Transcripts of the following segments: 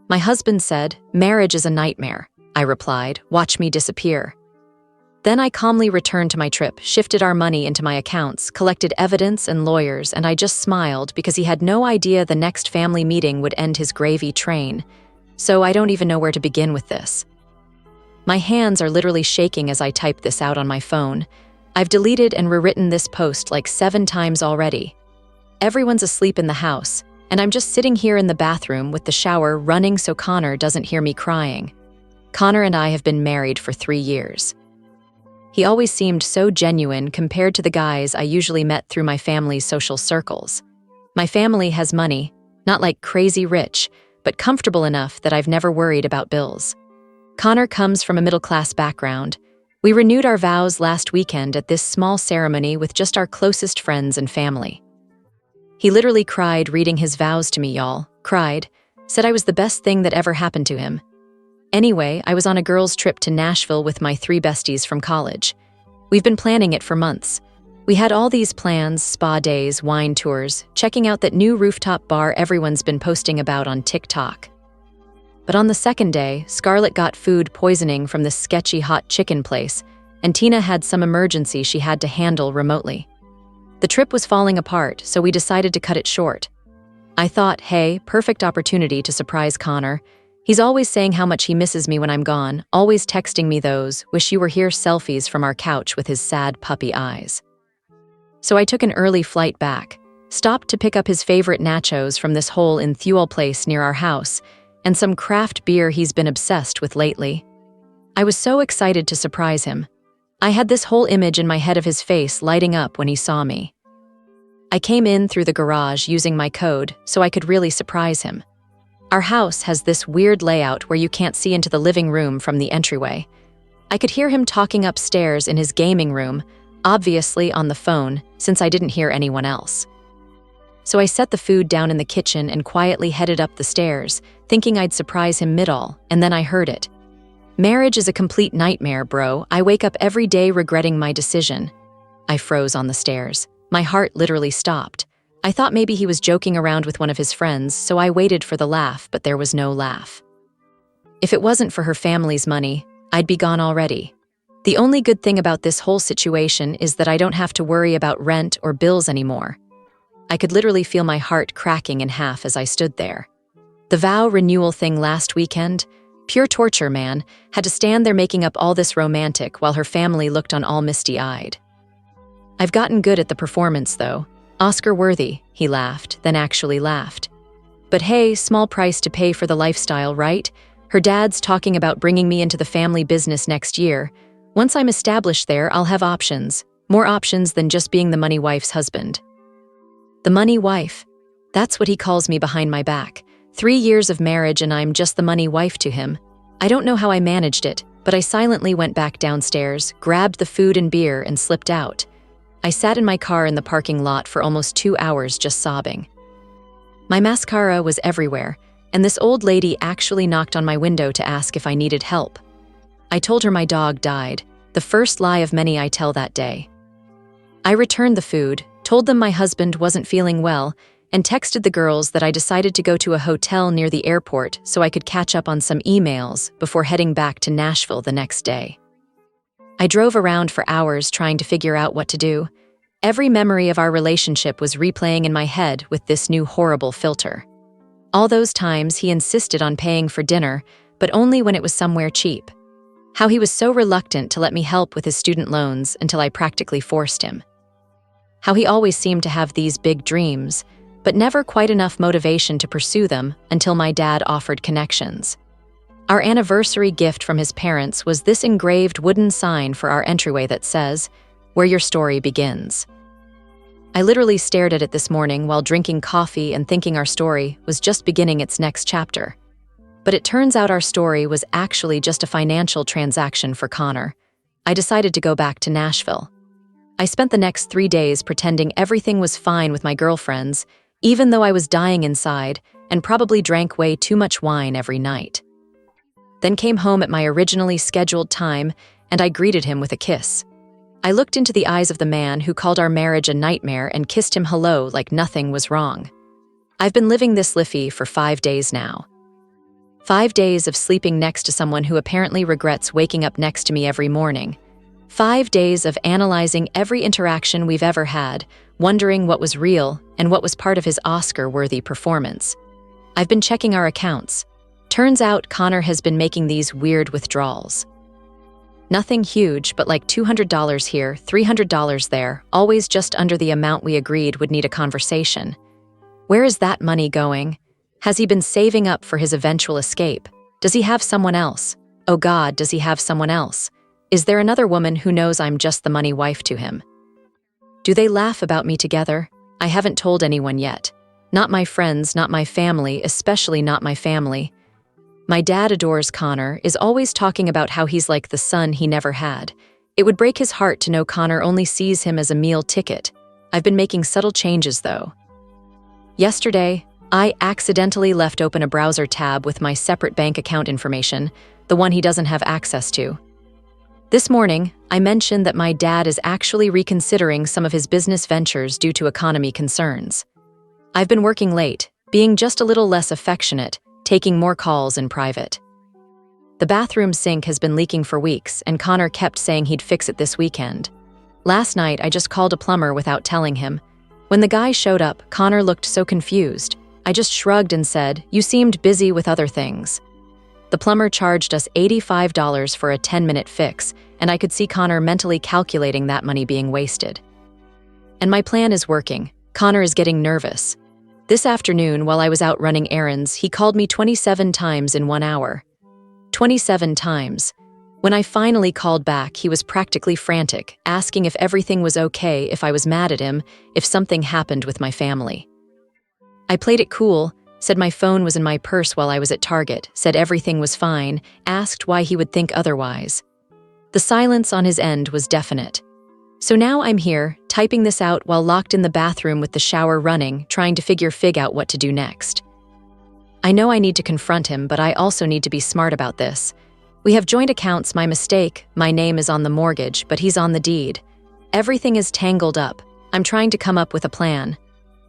My husband said, "Marriage is a nightmare." I replied, "Watch me disappear." Then I calmly returned to my trip, shifted our money into my accounts, collected evidence and lawyers, and I just smiled because he had no idea the next family meeting would end his gravy train. So I don't even know where to begin with this. My hands are literally shaking as I type this out on my phone. I've deleted and rewritten this post like 7 times already. Everyone's asleep in the house, and I'm just sitting here in the bathroom with the shower running so Connor doesn't hear me crying. Connor and I have been married for 3 years. He always seemed so genuine compared to the guys I usually met through my family's social circles. My family has money, not like crazy rich, but comfortable enough that I've never worried about bills. Connor comes from a middle-class background. We renewed our vows last weekend at this small ceremony with just our closest friends and family. He literally cried reading his vows to me, y'all. Cried. Said I was the best thing that ever happened to him. Anyway, I was on a girls' trip to Nashville with my 3 besties from college. We've been planning it for months. We had all these plans, spa days, wine tours, checking out that new rooftop bar everyone's been posting about on TikTok. But on the second day, Scarlett got food poisoning from this sketchy hot chicken place, and Tina had some emergency she had to handle remotely. The trip was falling apart, so we decided to cut it short. I thought, hey, perfect opportunity to surprise Connor. He's always saying how much he misses me when I'm gone, always texting me those "wish you were here" selfies from our couch with his sad puppy eyes. So I took an early flight back, stopped to pick up his favorite nachos from this hole in Thule place near our house, and some craft beer he's been obsessed with lately. I was so excited to surprise him. I had this whole image in my head of his face lighting up when he saw me. I came in through the garage using my code so I could really surprise him. Our house has this weird layout where you can't see into the living room from the entryway. I could hear him talking upstairs in his gaming room, obviously on the phone, since I didn't hear anyone else. So I set the food down in the kitchen and quietly headed up the stairs, thinking I'd surprise him mid-all, and then I heard it. "Marriage is a complete nightmare, bro. I wake up every day regretting my decision." I froze on the stairs. My heart literally stopped. I thought maybe he was joking around with one of his friends, so I waited for the laugh, but there was no laugh. If it wasn't for her family's money, I'd be gone already. The only good thing about this whole situation is that I don't have to worry about rent or bills anymore. I could literally feel my heart cracking in half as I stood there. The vow renewal thing last weekend, pure torture, man. Had to stand there making up all this romantic while her family looked on all misty-eyed. I've gotten good at the performance, though. Oscar-worthy, he laughed, then actually laughed. But hey, small price to pay for the lifestyle, right? Her dad's talking about bringing me into the family business next year. Once I'm established there, I'll have options. More options than just being the money wife's husband. The money wife. That's what he calls me behind my back. 3 years of marriage and I'm just the money wife to him. I don't know how I managed it, but I silently went back downstairs, grabbed the food and beer, and slipped out. I sat in my car in the parking lot for almost 2 hours just sobbing. My mascara was everywhere, and this old lady actually knocked on my window to ask if I needed help. I told her my dog died, the first lie of many I tell that day. I returned the food, told them my husband wasn't feeling well, and texted the girls that I decided to go to a hotel near the airport so I could catch up on some emails before heading back to Nashville the next day. I drove around for hours trying to figure out what to do. Every memory of our relationship was replaying in my head with this new horrible filter. All those times he insisted on paying for dinner, but only when it was somewhere cheap. How he was so reluctant to let me help with his student loans until I practically forced him. How he always seemed to have these big dreams, but never quite enough motivation to pursue them until my dad offered connections. Our anniversary gift from his parents was this engraved wooden sign for our entryway that says, "Where your story begins." I literally stared at it this morning while drinking coffee and thinking our story was just beginning its next chapter. But it turns out our story was actually just a financial transaction for Connor. I decided to go back to Nashville. I spent the next 3 days pretending everything was fine with my girlfriends, even though I was dying inside and probably drank way too much wine every night. Then came home at my originally scheduled time, and I greeted him with a kiss. I looked into the eyes of the man who called our marriage a nightmare and kissed him hello like nothing was wrong. I've been living this life for 5 days now. 5 days of sleeping next to someone who apparently regrets waking up next to me every morning. 5 days of analyzing every interaction we've ever had, wondering what was real and what was part of his Oscar-worthy performance. I've been checking our accounts. Turns out Connor has been making these weird withdrawals. Nothing huge, but like $200 here, $300 there, always just under the amount we agreed would need a conversation. Where is that money going? Has he been saving up for his eventual escape? Does he have someone else? Oh God, does he have someone else? Is there another woman who knows I'm just the money wife to him? Do they laugh about me together? I haven't told anyone yet. Not my friends, not my family, especially not my family. My dad adores Connor, is always talking about how he's like the son he never had. It would break his heart to know Connor only sees him as a meal ticket. I've been making subtle changes, though. Yesterday, I accidentally left open a browser tab with my separate bank account information, the one he doesn't have access to. This morning, I mentioned that my dad is actually reconsidering some of his business ventures due to economy concerns. I've been working late, being just a little less affectionate, taking more calls in private. The bathroom sink has been leaking for weeks, and Connor kept saying he'd fix it this weekend. Last night, I just called a plumber without telling him. When the guy showed up, Connor looked so confused. I just shrugged and said, "You seemed busy with other things." The plumber charged us $85 for a 10-minute fix, and I could see Connor mentally calculating that money being wasted. And my plan is working. Connor is getting nervous. This afternoon, while I was out running errands, he called me 27 times in 1 hour. 27 times. When I finally called back, he was practically frantic, asking if everything was okay, if I was mad at him, if something happened with my family. I played it cool, said my phone was in my purse while I was at Target, said everything was fine, asked why he would think otherwise. The silence on his end was definite. So now I'm here, typing this out while locked in the bathroom with the shower running, trying to figure out what to do next. I know I need to confront him, but I also need to be smart about this. We have joint accounts, my mistake, my name is on the mortgage, but he's on the deed. Everything is tangled up. I'm trying to come up with a plan.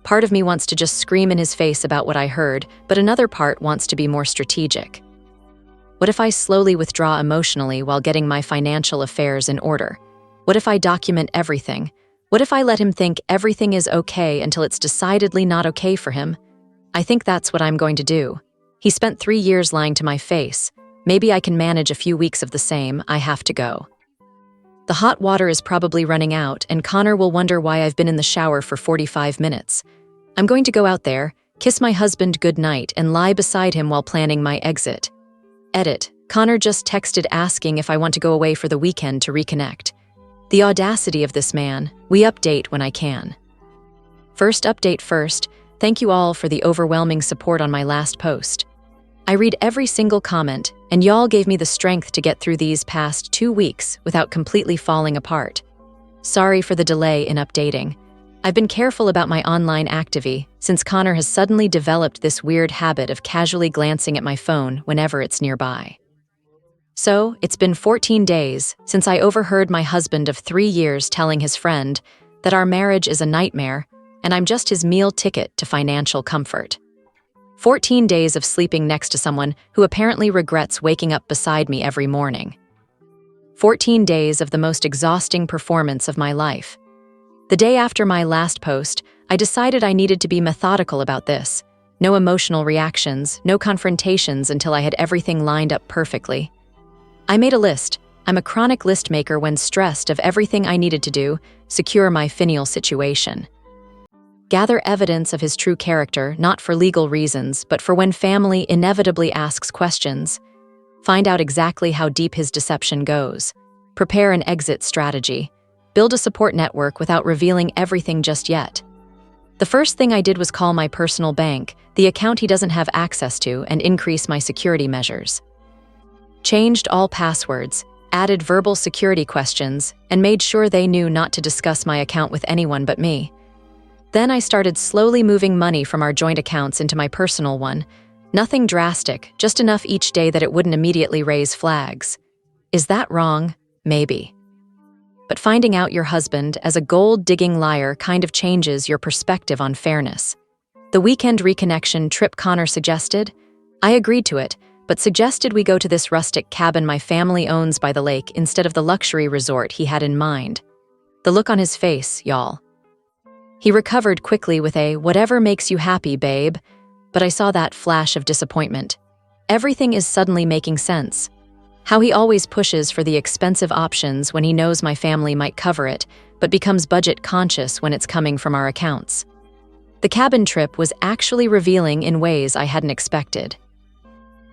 Part of me wants to just scream in his face about what I heard, but another part wants to be more strategic. What if I slowly withdraw emotionally while getting my financial affairs in order? What if I document everything? What if I let him think everything is okay until it's decidedly not okay for him? I think that's what I'm going to do. He spent 3 years lying to my face. Maybe I can manage a few weeks of the same. I have to go. The hot water is probably running out, and Connor will wonder why I've been in the shower for 45 minutes. I'm going to go out there, kiss my husband goodnight, and lie beside him while planning my exit. Edit. Connor just texted asking if I want to go away for the weekend to reconnect. The audacity of this man. We update when I can. First update first, thank you all for the overwhelming support on my last post. I read every single comment, and y'all gave me the strength to get through these past 2 weeks without completely falling apart. Sorry for the delay in updating. I've been careful about my online activity since Connor has suddenly developed this weird habit of casually glancing at my phone whenever it's nearby. So, it's been 14 days since I overheard my husband of 3 years telling his friend that our marriage is a nightmare and I'm just his meal ticket to financial comfort. 14 days of sleeping next to someone who apparently regrets waking up beside me every morning. 14 days of the most exhausting performance of my life. The day after my last post, I decided I needed to be methodical about this. No emotional reactions, no confrontations until I had everything lined up perfectly. I made a list. I'm a chronic list maker when stressed of everything I needed to do, secure my filial situation. Gather evidence of his true character, not for legal reasons, but for when family inevitably asks questions. Find out exactly how deep his deception goes. Prepare an exit strategy. Build a support network without revealing everything just yet. The first thing I did was call my personal bank, the account he doesn't have access to, and increase my security measures. Changed all passwords, added verbal security questions, and made sure they knew not to discuss my account with anyone but me. Then I started slowly moving money from our joint accounts into my personal one. Nothing drastic, just enough each day that it wouldn't immediately raise flags. Is that wrong? Maybe. But finding out your husband as a gold-digging liar kind of changes your perspective on fairness. The weekend reconnection trip Connor suggested? I agreed to it, but suggested we go to this rustic cabin my family owns by the lake instead of the luxury resort he had in mind. The look on his face, y'all. He recovered quickly with a "whatever makes you happy, babe," but I saw that flash of disappointment. Everything is suddenly making sense. How he always pushes for the expensive options when he knows my family might cover it, but becomes budget conscious when it's coming from our accounts. The cabin trip was actually revealing in ways I hadn't expected.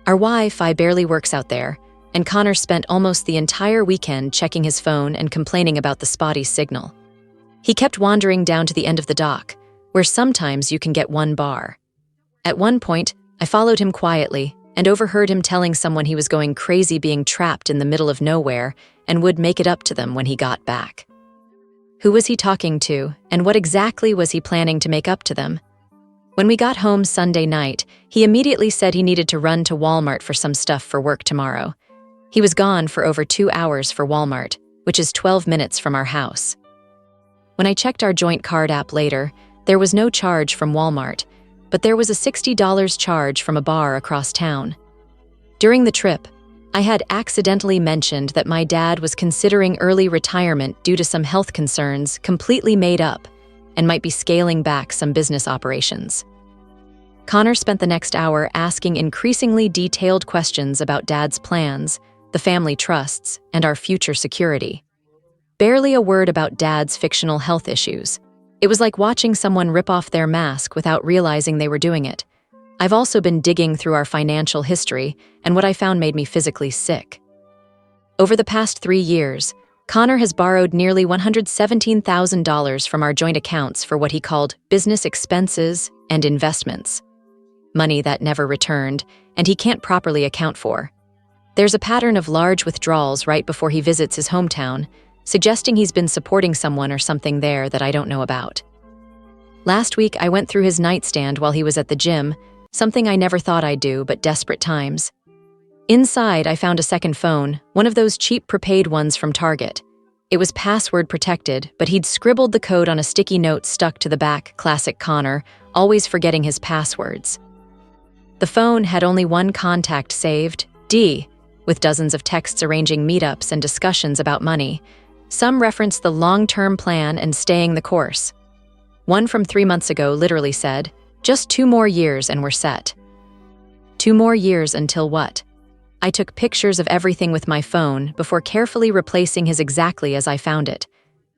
Our Wi-Fi barely works out there, and Connor spent almost the entire weekend checking his phone and complaining about the spotty signal. He kept wandering down to the end of the dock, where sometimes you can get one bar. At one point, I followed him quietly and overheard him telling someone he was going crazy being trapped in the middle of nowhere and would make it up to them when he got back. Who was he talking to, and what exactly was he planning to make up to them? When we got home Sunday night, he immediately said he needed to run to Walmart for some stuff for work tomorrow. He was gone for over 2 hours for Walmart, which is 12 minutes from our house. When I checked our joint card app later, there was no charge from Walmart, but there was a $60 charge from a bar across town. During the trip, I had accidentally mentioned that my dad was considering early retirement due to some health concerns completely made up and might be scaling back some business operations. Connor spent the next hour asking increasingly detailed questions about Dad's plans, the family trusts, and our future security. Barely a word about Dad's fictional health issues. It was like watching someone rip off their mask without realizing they were doing it. I've also been digging through our financial history, and what I found made me physically sick. Over the past 3 years, Connor has borrowed nearly $117,000 from our joint accounts for what he called business expenses and investments. Money that never returned, and he can't properly account for. There's a pattern of large withdrawals right before he visits his hometown, suggesting he's been supporting someone or something there that I don't know about. Last week, I went through his nightstand while he was at the gym, something I never thought I'd do, but desperate times. Inside, I found a second phone, one of those cheap prepaid ones from Target. It was password protected, but he'd scribbled the code on a sticky note stuck to the back, classic Connor, always forgetting his passwords. The phone had only one contact saved, D, with dozens of texts arranging meetups and discussions about money. Some referenced the long-term plan and staying the course. One from 3 months ago literally said, "Just 2 more years and we're set." 2 more years until what? I took pictures of everything with my phone before carefully replacing his exactly as I found it.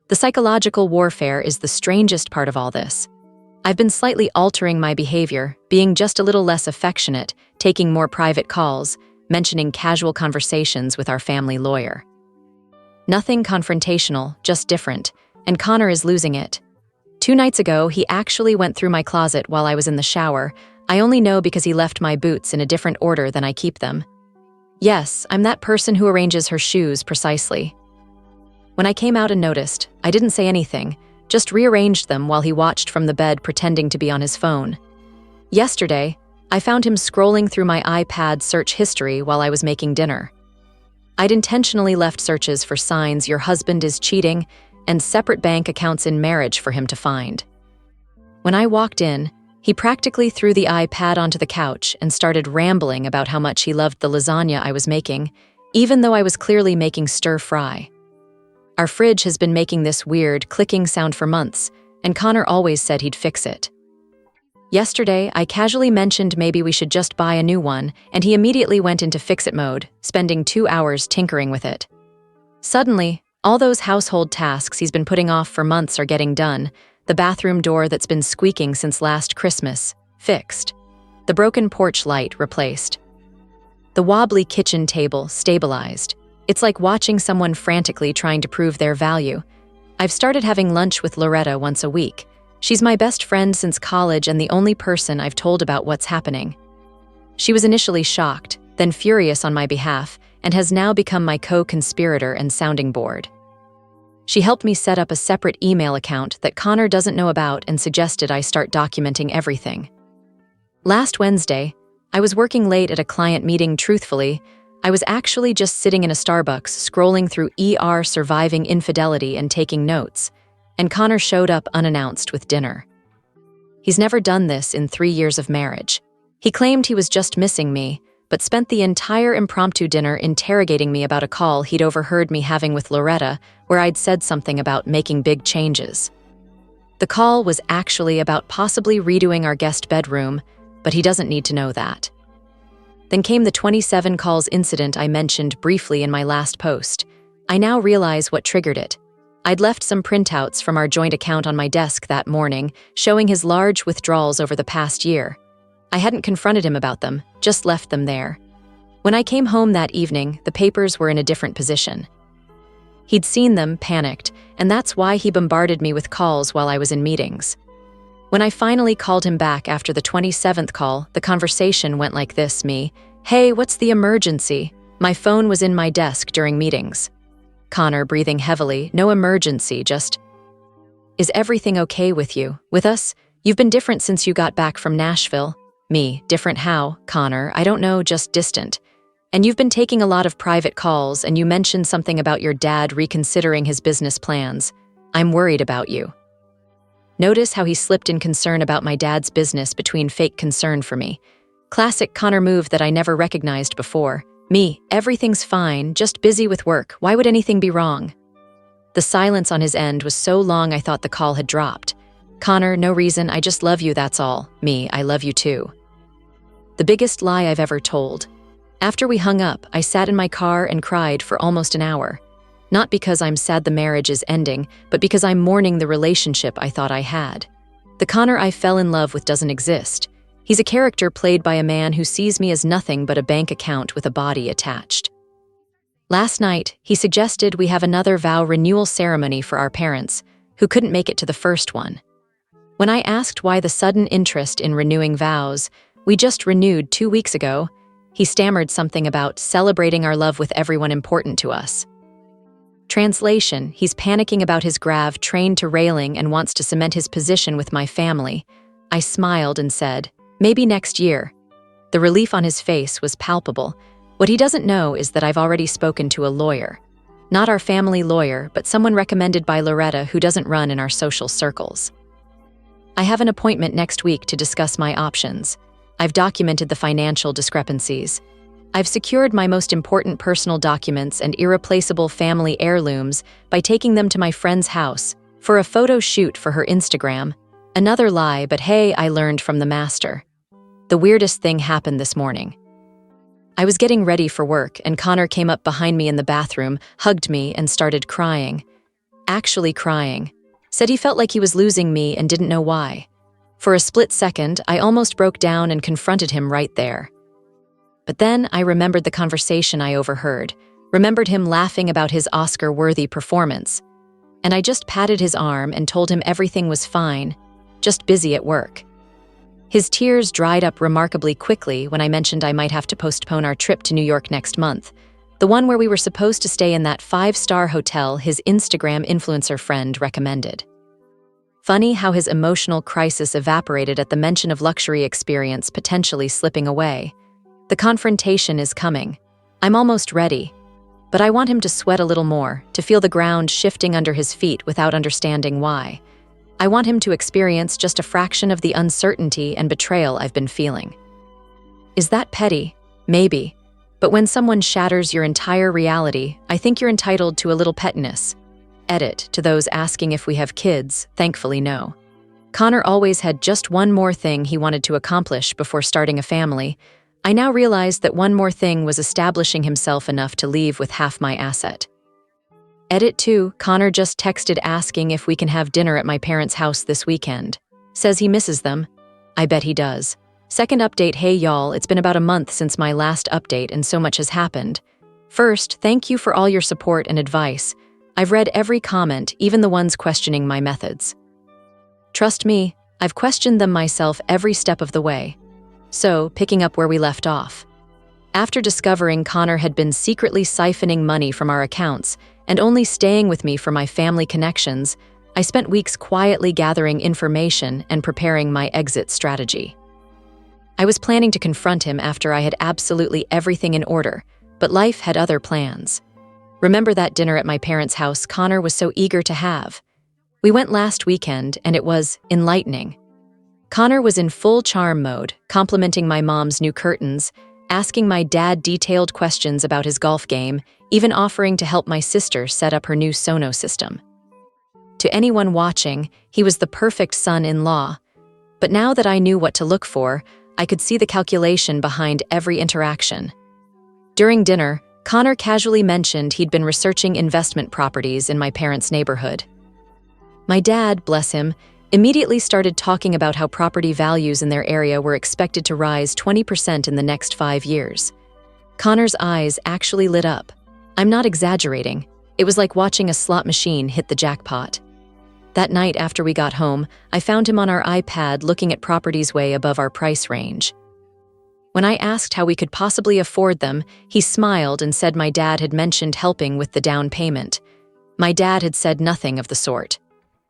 The psychological warfare is the strangest part of all this. I've been slightly altering my behavior, being just a little less affectionate, taking more private calls, mentioning casual conversations with our family lawyer. Nothing confrontational, just different, and Connor is losing it. 2 nights ago, he actually went through my closet while I was in the shower. I only know because he left my boots in a different order than I keep them. Yes, I'm that person who arranges her shoes precisely. When I came out and noticed, I didn't say anything, just rearranged them while he watched from the bed pretending to be on his phone. Yesterday, I found him scrolling through my iPad search history while I was making dinner. I'd intentionally left searches for signs your husband is cheating and separate bank accounts in marriage for him to find. When I walked in, he practically threw the iPad onto the couch and started rambling about how much he loved the lasagna I was making, even though I was clearly making stir-fry. Our fridge has been making this weird clicking sound for months, and Connor always said he'd fix it. Yesterday, I casually mentioned maybe we should just buy a new one, and he immediately went into fix-it mode, spending 2 hours tinkering with it. Suddenly, all those household tasks he's been putting off for months are getting done. The bathroom door that's been squeaking since last Christmas, fixed. The broken porch light replaced. The wobbly kitchen table stabilized. It's like watching someone frantically trying to prove their value. I've started having lunch with Loretta once a week. She's my best friend since college and the only person I've told about what's happening. She was initially shocked, then furious on my behalf, and has now become my co-conspirator and sounding board. She helped me set up a separate email account that Connor doesn't know about and suggested I start documenting everything. Last Wednesday, I was working late at a client meeting. Truthfully, I was actually just sitting in a Starbucks scrolling through Surviving Infidelity and taking notes, and Connor showed up unannounced with dinner. He's never done this in 3 years of marriage. He claimed he was just missing me, but spent the entire impromptu dinner interrogating me about a call he'd overheard me having with Loretta, where I'd said something about making big changes. The call was actually about possibly redoing our guest bedroom, but he doesn't need to know that. Then came the 27 calls incident I mentioned briefly in my last post. I now realize what triggered it. I'd left some printouts from our joint account on my desk that morning, showing his large withdrawals over the past year. I hadn't confronted him about them, just left them there. When I came home that evening, the papers were in a different position. He'd seen them, panicked, and that's why he bombarded me with calls while I was in meetings. When I finally called him back after the 27th call, the conversation went like this: me, "Hey, what's the emergency?" My phone was in my desk during meetings. Connor, breathing heavily, "No emergency, just, is everything okay with you? With us? You've been different since you got back from Nashville." Me, "Different how?" Connor, "I don't know, just distant. And you've been taking a lot of private calls, and you mentioned something about your dad reconsidering his business plans. I'm worried about you." Notice how he slipped in concern about my dad's business between fake concern for me. Classic Connor move that I never recognized before. Me, "Everything's fine, just busy with work. Why would anything be wrong?" The silence on his end was so long I thought the call had dropped. Connor, "No reason, I just love you, that's all." Me, "I love you too." The biggest lie I've ever told. After we hung up, I sat in my car and cried for almost an hour. Not because I'm sad the marriage is ending, but because I'm mourning the relationship I thought I had. The Connor I fell in love with doesn't exist. He's a character played by a man who sees me as nothing but a bank account with a body attached. Last night, he suggested we have another vow renewal ceremony for our parents, who couldn't make it to the first one. When I asked why the sudden interest in renewing vows, we just renewed 2 weeks ago, he stammered something about celebrating our love with everyone important to us. Translation, he's panicking about his grav trained to railing and wants to cement his position with my family. I smiled and said, "Maybe next year." The relief on his face was palpable. What he doesn't know is that I've already spoken to a lawyer. Not our family lawyer, but someone recommended by Loretta who doesn't run in our social circles. I have an appointment next week to discuss my options. I've documented the financial discrepancies. I've secured my most important personal documents and irreplaceable family heirlooms by taking them to my friend's house for a photo shoot for her Instagram. Another lie, but hey, I learned from the master. The weirdest thing happened this morning. I was getting ready for work, and Connor came up behind me in the bathroom, hugged me, and started crying. Actually crying. Said he felt like he was losing me and didn't know why. For a split second, I almost broke down and confronted him right there. But then I remembered the conversation I overheard, remembered him laughing about his Oscar-worthy performance, and I just patted his arm and told him everything was fine, just busy at work. His tears dried up remarkably quickly when I mentioned I might have to postpone our trip to New York next month, the one where we were supposed to stay in that 5-star hotel his Instagram influencer friend recommended. Funny how his emotional crisis evaporated at the mention of luxury experience potentially slipping away. The confrontation is coming. I'm almost ready. But I want him to sweat a little more, to feel the ground shifting under his feet without understanding why. I want him to experience just a fraction of the uncertainty and betrayal I've been feeling. Is that petty? Maybe. But when someone shatters your entire reality, I think you're entitled to a little pettiness. Edit, to those asking if we have kids, thankfully no. Connor always had just one more thing he wanted to accomplish before starting a family. I now realized that one more thing was establishing himself enough to leave with half my asset. Edit 2, Connor just texted asking if we can have dinner at my parents' house this weekend. Says he misses them. I bet he does. Second update, hey y'all, it's been about a month since my last update and so much has happened. First, thank you for all your support and advice. I've read every comment, even the ones questioning my methods. Trust me, I've questioned them myself every step of the way. So, picking up where we left off. After discovering Connor had been secretly siphoning money from our accounts and only staying with me for my family connections, I spent weeks quietly gathering information and preparing my exit strategy. I was planning to confront him after I had absolutely everything in order, but life had other plans. Remember that dinner at my parents' house Connor was so eager to have? We went last weekend, and it was enlightening. Connor was in full charm mode, complimenting my mom's new curtains, asking my dad detailed questions about his golf game, even offering to help my sister set up her new sono system. To anyone watching, he was the perfect son-in-law. But now that I knew what to look for, I could see the calculation behind every interaction. During dinner, Connor casually mentioned he'd been researching investment properties in my parents' neighborhood. My dad, bless him, immediately started talking about how property values in their area were expected to rise 20% in the next 5 years. Connor's eyes actually lit up. I'm not exaggerating. It was like watching a slot machine hit the jackpot. That night after we got home, I found him on our iPad looking at properties way above our price range. When I asked how we could possibly afford them, he smiled and said my dad had mentioned helping with the down payment. My dad had said nothing of the sort.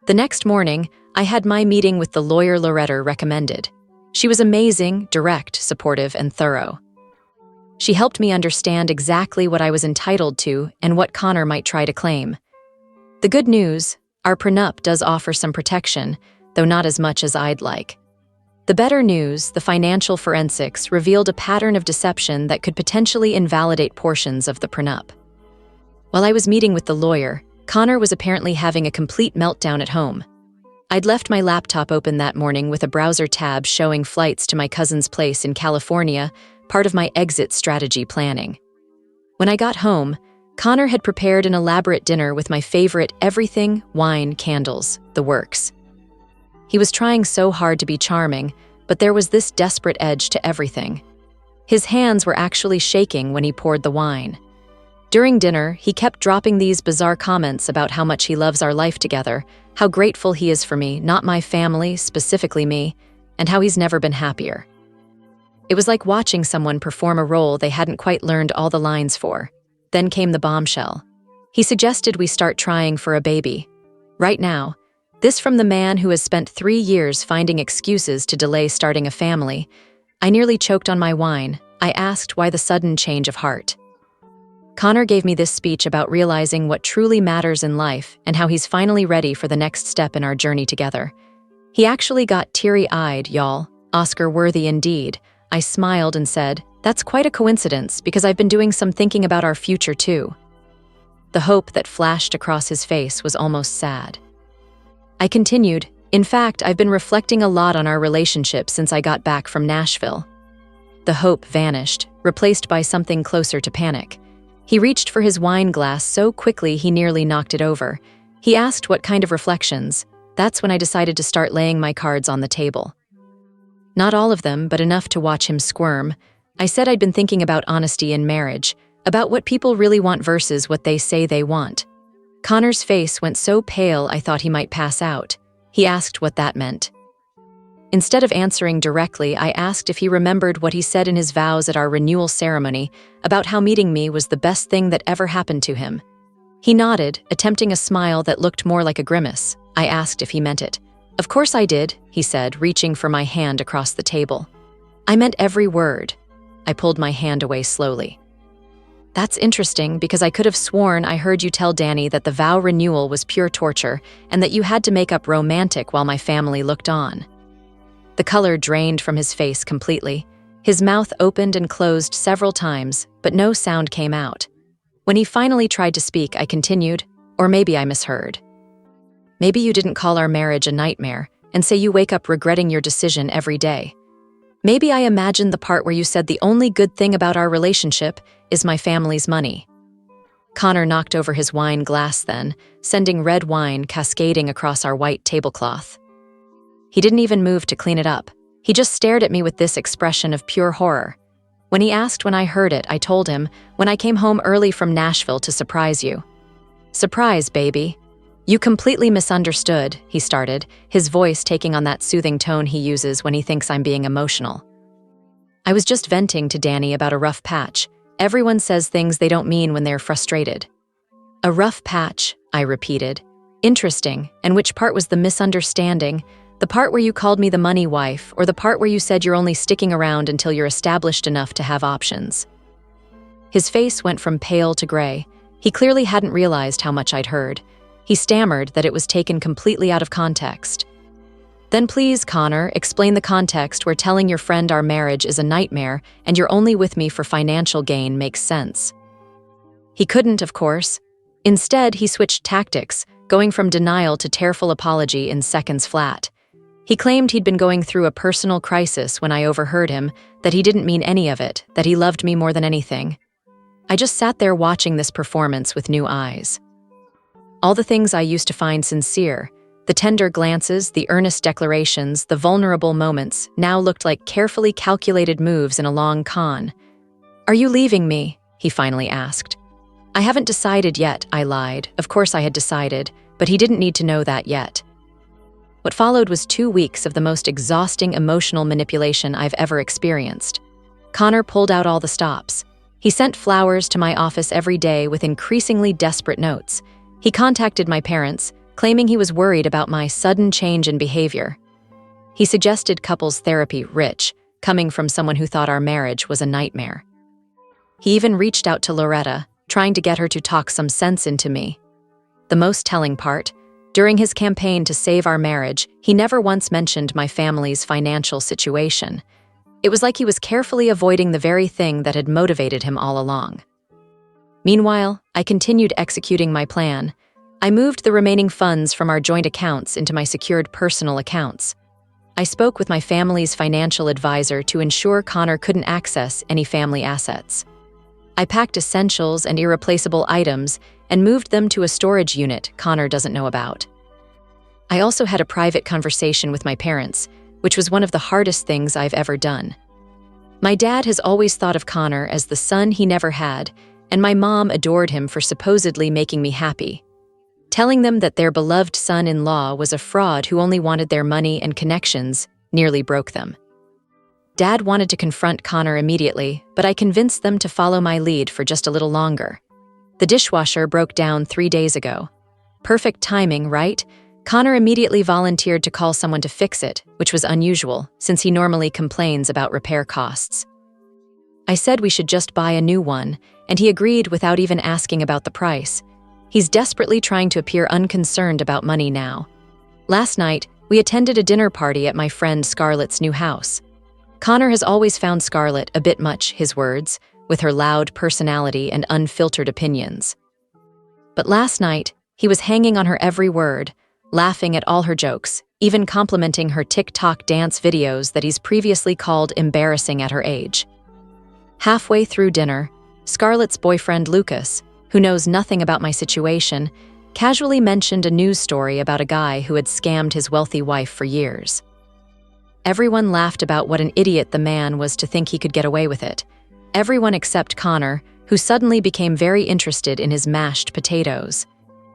The next morning, I had my meeting with the lawyer Loretta recommended. She was amazing, direct, supportive, and thorough. She helped me understand exactly what I was entitled to and what Connor might try to claim. The good news, our prenup does offer some protection, though not as much as I'd like. The better news, the financial forensics, revealed a pattern of deception that could potentially invalidate portions of the prenup. While I was meeting with the lawyer, Connor was apparently having a complete meltdown at home. I'd left my laptop open that morning with a browser tab showing flights to my cousin's place in California, part of my exit strategy planning. When I got home, Connor had prepared an elaborate dinner with my favorite everything, wine, candles, the works. He was trying so hard to be charming, but there was this desperate edge to everything. His hands were actually shaking when he poured the wine. During dinner, he kept dropping these bizarre comments about how much he loves our life together, how grateful he is for me, not my family, specifically me, and how he's never been happier. It was like watching someone perform a role they hadn't quite learned all the lines for. Then came the bombshell. He suggested we start trying for a baby. Right now. This from the man who has spent 3 years finding excuses to delay starting a family. I nearly choked on my wine. I asked why the sudden change of heart. Connor gave me this speech about realizing what truly matters in life and how he's finally ready for the next step in our journey together. He actually got teary-eyed, y'all. Oscar-worthy indeed. I smiled and said, "That's quite a coincidence because I've been doing some thinking about our future too." The hope that flashed across his face was almost sad. I continued, "In fact, I've been reflecting a lot on our relationship since I got back from Nashville." The hope vanished, replaced by something closer to panic. He reached for his wine glass so quickly he nearly knocked it over. He asked what kind of reflections. That's when I decided to start laying my cards on the table. Not all of them, but enough to watch him squirm. I said I'd been thinking about honesty in marriage, about what people really want versus what they say they want. Connor's face went so pale I thought he might pass out. He asked what that meant. Instead of answering directly, I asked if he remembered what he said in his vows at our renewal ceremony about how meeting me was the best thing that ever happened to him. He nodded, attempting a smile that looked more like a grimace. I asked if he meant it. "Of course I did," he said, reaching for my hand across the table. "I meant every word." I pulled my hand away slowly. "That's interesting because I could have sworn I heard you tell Danny that the vow renewal was pure torture and that you had to make up romantic while my family looked on." The color drained from his face completely. His mouth opened and closed several times, but no sound came out. When he finally tried to speak, I continued, "Or maybe I misheard. Maybe you didn't call our marriage a nightmare and say you wake up regretting your decision every day. Maybe I imagined the part where you said the only good thing about our relationship is my family's money." Connor knocked over his wine glass then, sending red wine cascading across our white tablecloth. He didn't even move to clean it up. He just stared at me with this expression of pure horror. When he asked when I heard it, I told him, "When I came home early from Nashville to surprise you." "Surprise, baby." "You completely misunderstood," he started, his voice taking on that soothing tone he uses when he thinks I'm being emotional. "I was just venting to Danny about a rough patch. Everyone says things they don't mean when they're frustrated." "A rough patch," I repeated. "Interesting. And which part was the misunderstanding? The part where you called me the money wife, or the part where you said you're only sticking around until you're established enough to have options?" His face went from pale to gray. He clearly hadn't realized how much I'd heard. He stammered that it was taken completely out of context. Then please, Connor, explain the context where telling your friend our marriage is a nightmare and you're only with me for financial gain makes sense. He couldn't, of course. Instead, he switched tactics, going from denial to tearful apology in seconds flat. He claimed he'd been going through a personal crisis when I overheard him, that he didn't mean any of it, that he loved me more than anything. I just sat there watching this performance with new eyes. All the things I used to find sincere, the tender glances, the earnest declarations, the vulnerable moments, now looked like carefully calculated moves in a long con. "Are you leaving me?" he finally asked. "I haven't decided yet," I lied. Of course I had decided, but he didn't need to know that yet. What followed was 2 weeks of the most exhausting emotional manipulation I've ever experienced. Connor pulled out all the stops. He sent flowers to my office every day with increasingly desperate notes. He contacted my parents, claiming he was worried about my sudden change in behavior. He suggested couples therapy, rich, coming from someone who thought our marriage was a nightmare. He even reached out to Loretta, trying to get her to talk some sense into me. The most telling part, during his campaign to save our marriage, he never once mentioned my family's financial situation. It was like he was carefully avoiding the very thing that had motivated him all along. Meanwhile, I continued executing my plan. I moved the remaining funds from our joint accounts into my secured personal accounts. I spoke with my family's financial advisor to ensure Connor couldn't access any family assets. I packed essentials and irreplaceable items and moved them to a storage unit Connor doesn't know about. I also had a private conversation with my parents, which was one of the hardest things I've ever done. My dad has always thought of Connor as the son he never had, and my mom adored him for supposedly making me happy. Telling them that their beloved son-in-law was a fraud who only wanted their money and connections nearly broke them. Dad wanted to confront Connor immediately, but I convinced them to follow my lead for just a little longer. The dishwasher broke down 3 days ago. Perfect timing, right? Connor immediately volunteered to call someone to fix it, which was unusual, since he normally complains about repair costs. I said we should just buy a new one, and he agreed without even asking about the price. He's desperately trying to appear unconcerned about money now. Last night, we attended a dinner party at my friend Scarlett's new house. Connor has always found Scarlett a bit much, his words, with her loud personality and unfiltered opinions. But last night, he was hanging on her every word, laughing at all her jokes, even complimenting her TikTok dance videos that he's previously called embarrassing at her age. Halfway through dinner, Scarlett's boyfriend Lucas, who knows nothing about my situation, casually mentioned a news story about a guy who had scammed his wealthy wife for years. Everyone laughed about what an idiot the man was to think he could get away with it. Everyone except Connor, who suddenly became very interested in his mashed potatoes.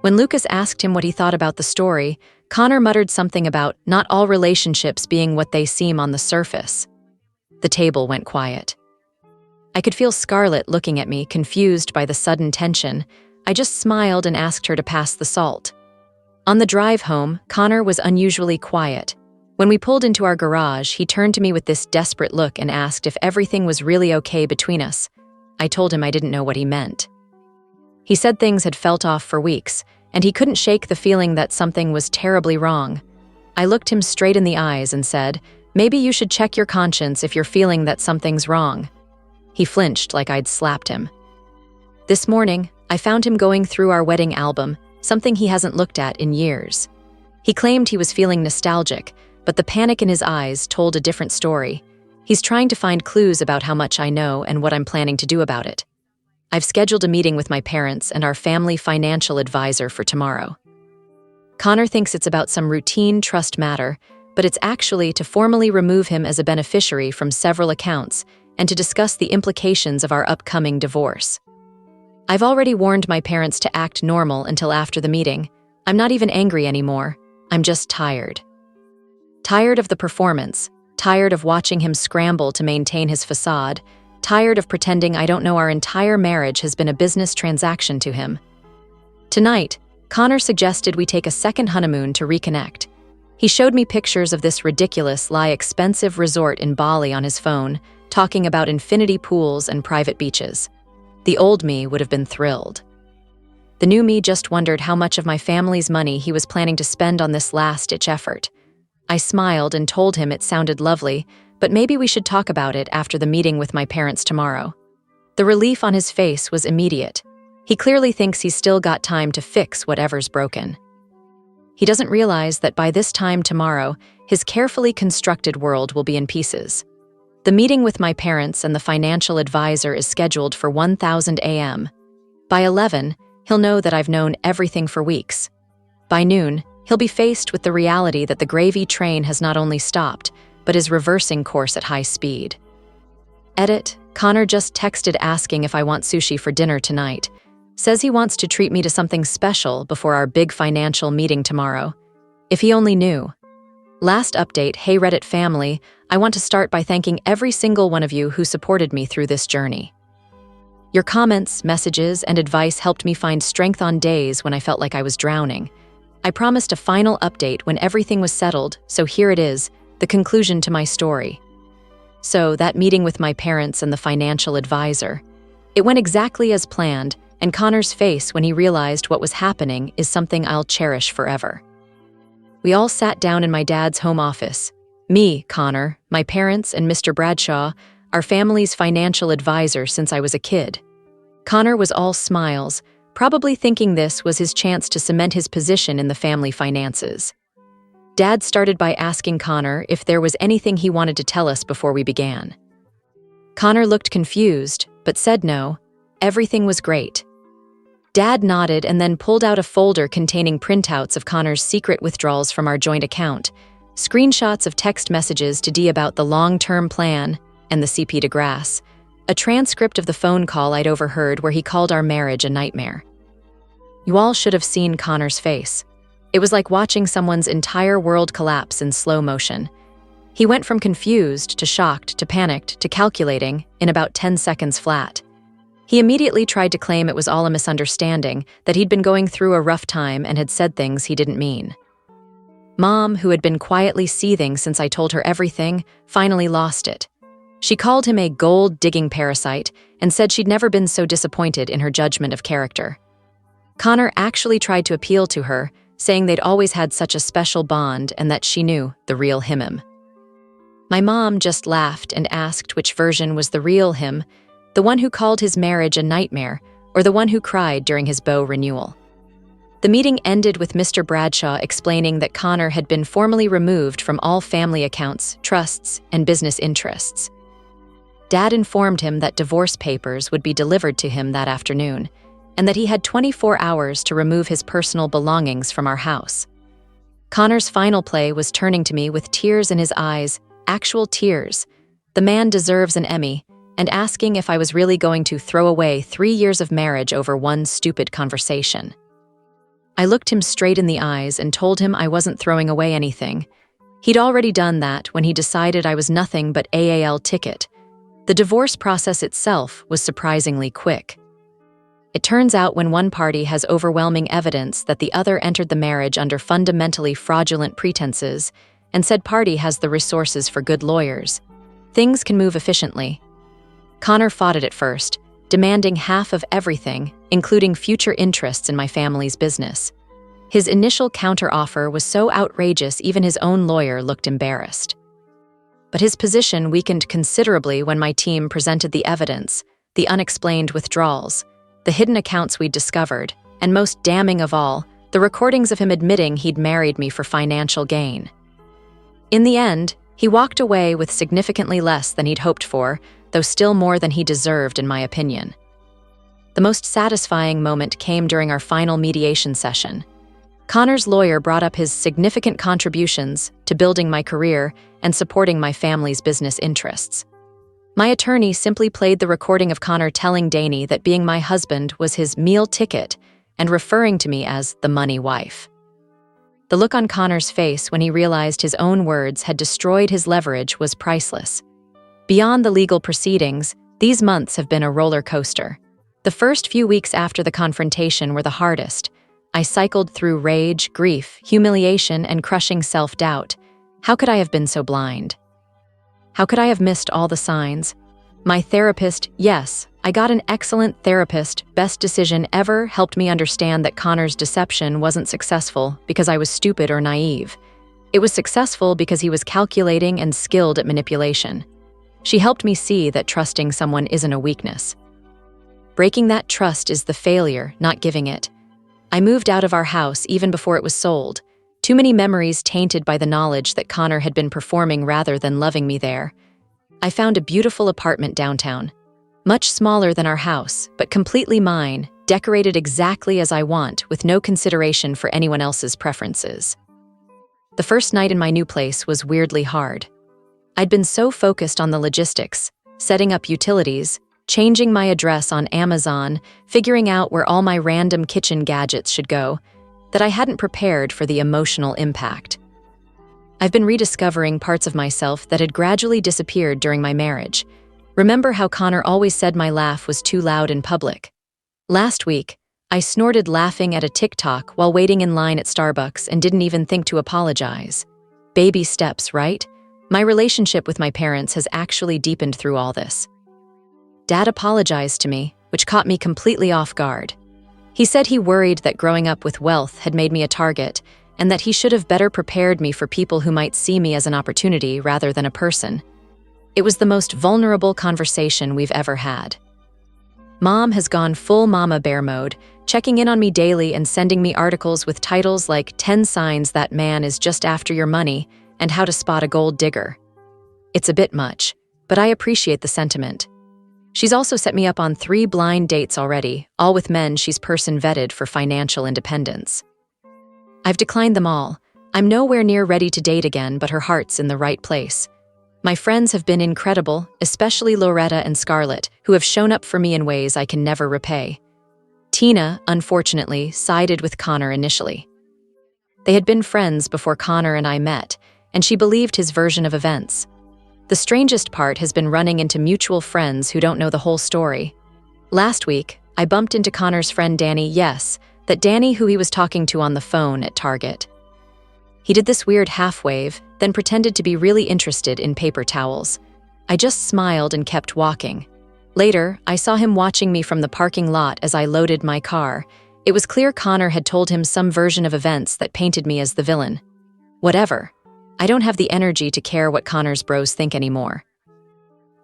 When Lucas asked him what he thought about the story, Connor muttered something about not all relationships being what they seem on the surface. The table went quiet. I could feel Scarlett looking at me, confused by the sudden tension. I just smiled and asked her to pass the salt. On the drive home, Connor was unusually quiet. When we pulled into our garage, he turned to me with this desperate look and asked if everything was really okay between us. I told him I didn't know what he meant. He said things had felt off for weeks, and he couldn't shake the feeling that something was terribly wrong. I looked him straight in the eyes and said, "Maybe you should check your conscience if you're feeling that something's wrong." He flinched like I'd slapped him. This morning, I found him going through our wedding album, something he hasn't looked at in years. He claimed he was feeling nostalgic, but the panic in his eyes told a different story. He's trying to find clues about how much I know and what I'm planning to do about it. I've scheduled a meeting with my parents and our family financial advisor for tomorrow. Connor thinks it's about some routine trust matter, but it's actually to formally remove him as a beneficiary from several accounts and to discuss the implications of our upcoming divorce. I've already warned my parents to act normal until after the meeting. I'm not even angry anymore. I'm just tired. Tired of the performance, tired of watching him scramble to maintain his facade, tired of pretending I don't know our entire marriage has been a business transaction to him. Tonight, Connor suggested we take a second honeymoon to reconnect. He showed me pictures of this ridiculous, expensive resort in Bali on his phone, talking about infinity pools and private beaches. The old me would have been thrilled. The new me just wondered how much of my family's money he was planning to spend on this last-ditch effort. I smiled and told him it sounded lovely, but maybe we should talk about it after the meeting with my parents tomorrow. The relief on his face was immediate. He clearly thinks he's still got time to fix whatever's broken. He doesn't realize that by this time tomorrow, his carefully constructed world will be in pieces. The meeting with my parents and the financial advisor is scheduled for 1000 a.m. By 11, he'll know that I've known everything for weeks. By noon, he'll be faced with the reality that the gravy train has not only stopped, but is reversing course at high speed. Edit, Connor just texted asking if I want sushi for dinner tonight. Says he wants to treat me to something special before our big financial meeting tomorrow. If he only knew. Last update, hey Reddit family, I want to start by thanking every single one of you who supported me through this journey. Your comments, messages, and advice helped me find strength on days when I felt like I was drowning. I promised a final update when everything was settled, so here it is, the conclusion to my story. So, that meeting with my parents and the financial advisor. It went exactly as planned, and Connor's face when he realized what was happening is something I'll cherish forever. We all sat down in my dad's home office. Me, Connor, my parents, and Mr. Bradshaw, our family's financial advisor since I was a kid. Connor was all smiles, probably thinking this was his chance to cement his position in the family finances. Dad started by asking Connor if there was anything he wanted to tell us before we began. Connor looked confused, but said no, everything was great. Dad nodded and then pulled out a folder containing printouts of Connor's secret withdrawals from our joint account, screenshots of text messages to Dee about the long-term plan and the CP de Grasse, a transcript of the phone call I'd overheard where he called our marriage a nightmare. You all should have seen Connor's face. It was like watching someone's entire world collapse in slow motion. He went from confused to shocked to panicked to calculating in about 10 seconds flat. He immediately tried to claim it was all a misunderstanding, that he'd been going through a rough time and had said things he didn't mean. Mom, who had been quietly seething since I told her everything, finally lost it. She called him a gold-digging parasite and said she'd never been so disappointed in her judgment of character. Connor actually tried to appeal to her, saying they'd always had such a special bond and that she knew the real him. My mom just laughed and asked which version was the real him, the one who called his marriage a nightmare, or the one who cried during his beau renewal. The meeting ended with Mr. Bradshaw explaining that Connor had been formally removed from all family accounts, trusts, and business interests. Dad informed him that divorce papers would be delivered to him that afternoon, and that he had 24 hours to remove his personal belongings from our house. Connor's final play was turning to me with tears in his eyes, actual tears. The man deserves an Emmy, and asking if I was really going to throw away 3 years of marriage over one stupid conversation. I looked him straight in the eyes and told him I wasn't throwing away anything. He'd already done that when he decided I was nothing but AAL ticket. The divorce process itself was surprisingly quick. It turns out when one party has overwhelming evidence that the other entered the marriage under fundamentally fraudulent pretenses, and said party has the resources for good lawyers, things can move efficiently. Connor fought it at first, demanding half of everything, including future interests in my family's business. His initial counteroffer was so outrageous even his own lawyer looked embarrassed. But his position weakened considerably when my team presented the evidence, the unexplained withdrawals, the hidden accounts we'd discovered, and most damning of all, the recordings of him admitting he'd married me for financial gain. In the end, he walked away with significantly less than he'd hoped for, though still more than he deserved in my opinion. The most satisfying moment came during our final mediation session. Connor's lawyer brought up his significant contributions to building my career and supporting my family's business interests. My attorney simply played the recording of Connor telling Danny that being my husband was his meal ticket and referring to me as the money wife. The look on Connor's face when he realized his own words had destroyed his leverage was priceless. Beyond the legal proceedings, these months have been a roller coaster. The first few weeks after the confrontation were the hardest. I cycled through rage, grief, humiliation, and crushing self-doubt. How could I have been so blind? How could I have missed all the signs? My therapist, yes, I got an excellent therapist, best decision ever, helped me understand that Connor's deception wasn't successful because I was stupid or naive. It was successful because he was calculating and skilled at manipulation. She helped me see that trusting someone isn't a weakness. Breaking that trust is the failure, not giving it. I moved out of our house even before it was sold. Too many memories tainted by the knowledge that Connor had been performing rather than loving me there. I found a beautiful apartment downtown. Much smaller than our house, but completely mine, decorated exactly as I want, with no consideration for anyone else's preferences. The first night in my new place was weirdly hard. I'd been so focused on the logistics, setting up utilities, changing my address on Amazon, figuring out where all my random kitchen gadgets should go, that I hadn't prepared for the emotional impact. I've been rediscovering parts of myself that had gradually disappeared during my marriage. Remember how Connor always said my laugh was too loud in public? Last week, I snorted laughing at a TikTok while waiting in line at Starbucks and didn't even think to apologize. Baby steps, right? My relationship with my parents has actually deepened through all this. Dad apologized to me, which caught me completely off guard. He said he worried that growing up with wealth had made me a target, and that he should have better prepared me for people who might see me as an opportunity rather than a person. It was the most vulnerable conversation we've ever had. Mom has gone full mama bear mode, checking in on me daily and sending me articles with titles like 10 Signs That Man Is Just After Your Money and How to Spot a Gold Digger. It's a bit much, but I appreciate the sentiment. She's also set me up on 3 blind dates already, all with men she's person vetted for financial independence. I've declined them all. I'm nowhere near ready to date again, but her heart's in the right place. My friends have been incredible, especially Loretta and Scarlett, who have shown up for me in ways I can never repay. Tina, unfortunately, sided with Connor initially. They had been friends before Connor and I met, and she believed his version of events. The strangest part has been running into mutual friends who don't know the whole story. Last week, I bumped into Connor's friend Danny, that Danny who he was talking to on the phone at Target. He did this weird half-wave, then pretended to be really interested in paper towels. I just smiled and kept walking. Later, I saw him watching me from the parking lot as I loaded my car. It was clear Connor had told him some version of events that painted me as the villain. Whatever. I don't have the energy to care what Connor's bros think anymore.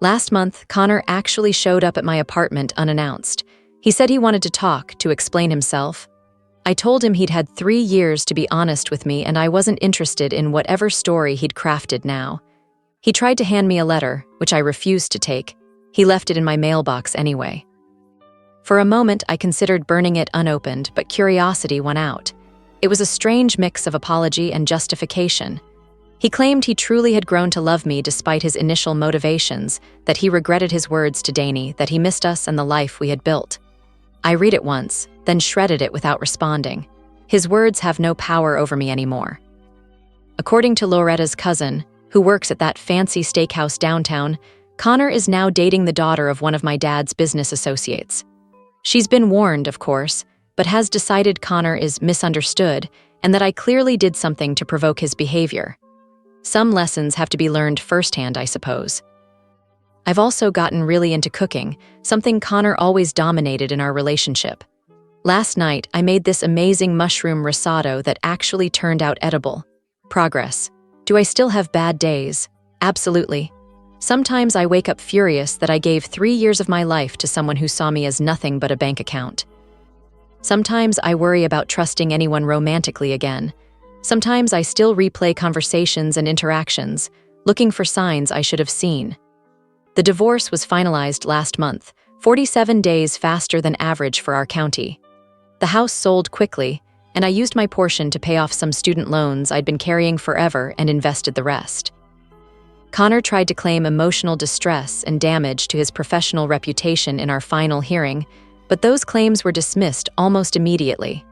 Last month, Connor actually showed up at my apartment unannounced. He said he wanted to talk, to explain himself. I told him he'd had 3 years to be honest with me and I wasn't interested in whatever story he'd crafted now. He tried to hand me a letter, which I refused to take. He left it in my mailbox anyway. For a moment, I considered burning it unopened, but curiosity won out. It was a strange mix of apology and justification. He claimed he truly had grown to love me despite his initial motivations, that he regretted his words to Danny, that he missed us and the life we had built. I read it once, then shredded it without responding. His words have no power over me anymore. According to Loretta's cousin, who works at that fancy steakhouse downtown, Connor is now dating the daughter of one of my dad's business associates. She's been warned, of course, but has decided Connor is misunderstood and that I clearly did something to provoke his behavior. Some lessons have to be learned firsthand, I suppose. I've also gotten really into cooking, something Connor always dominated in our relationship. Last night, I made this amazing mushroom risotto that actually turned out edible. Progress. Do I still have bad days? Absolutely. Sometimes I wake up furious that I gave 3 years of my life to someone who saw me as nothing but a bank account. Sometimes I worry about trusting anyone romantically again. Sometimes I still replay conversations and interactions, looking for signs I should have seen. The divorce was finalized last month, 47 days faster than average for our county. The house sold quickly, and I used my portion to pay off some student loans I'd been carrying forever and invested the rest. Connor tried to claim emotional distress and damage to his professional reputation in our final hearing, but those claims were dismissed almost immediately.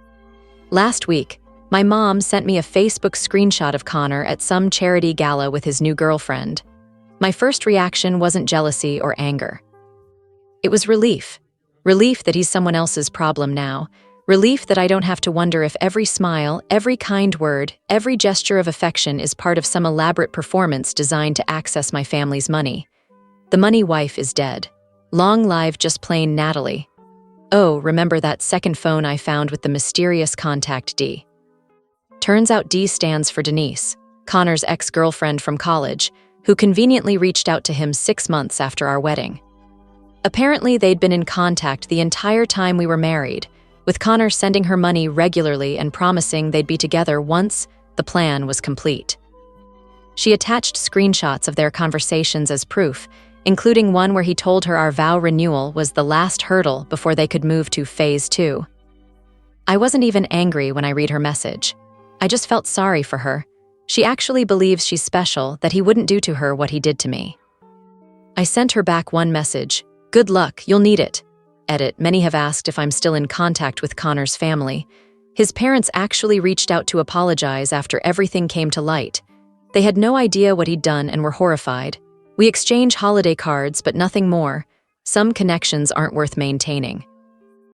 Last week, my mom sent me a Facebook screenshot of Connor at some charity gala with his new girlfriend. My first reaction wasn't jealousy or anger. It was relief. Relief that he's someone else's problem now. Relief that I don't have to wonder if every smile, every kind word, every gesture of affection is part of some elaborate performance designed to access my family's money. The money wife is dead. Long live just plain Natalie. Oh, remember that second phone I found with the mysterious contact D. Turns out D stands for Denise. Connor's ex-girlfriend from college, who conveniently reached out to him 6 months after our wedding. Apparently, they'd been in contact the entire time we were married, with Connor sending her money regularly and promising they'd be together once the plan was complete. She attached screenshots of their conversations as proof, including one where he told her our vow renewal was the last hurdle before they could move to phase 2. I wasn't even angry when I read her message. I just felt sorry for her. She actually believes she's special, that he wouldn't do to her what he did to me. I sent her back one message. Good luck, you'll need it. Edit, many have asked if I'm still in contact with Connor's family. His parents actually reached out to apologize after everything came to light. They had no idea what he'd done and were horrified. We exchange holiday cards, but nothing more. Some connections aren't worth maintaining.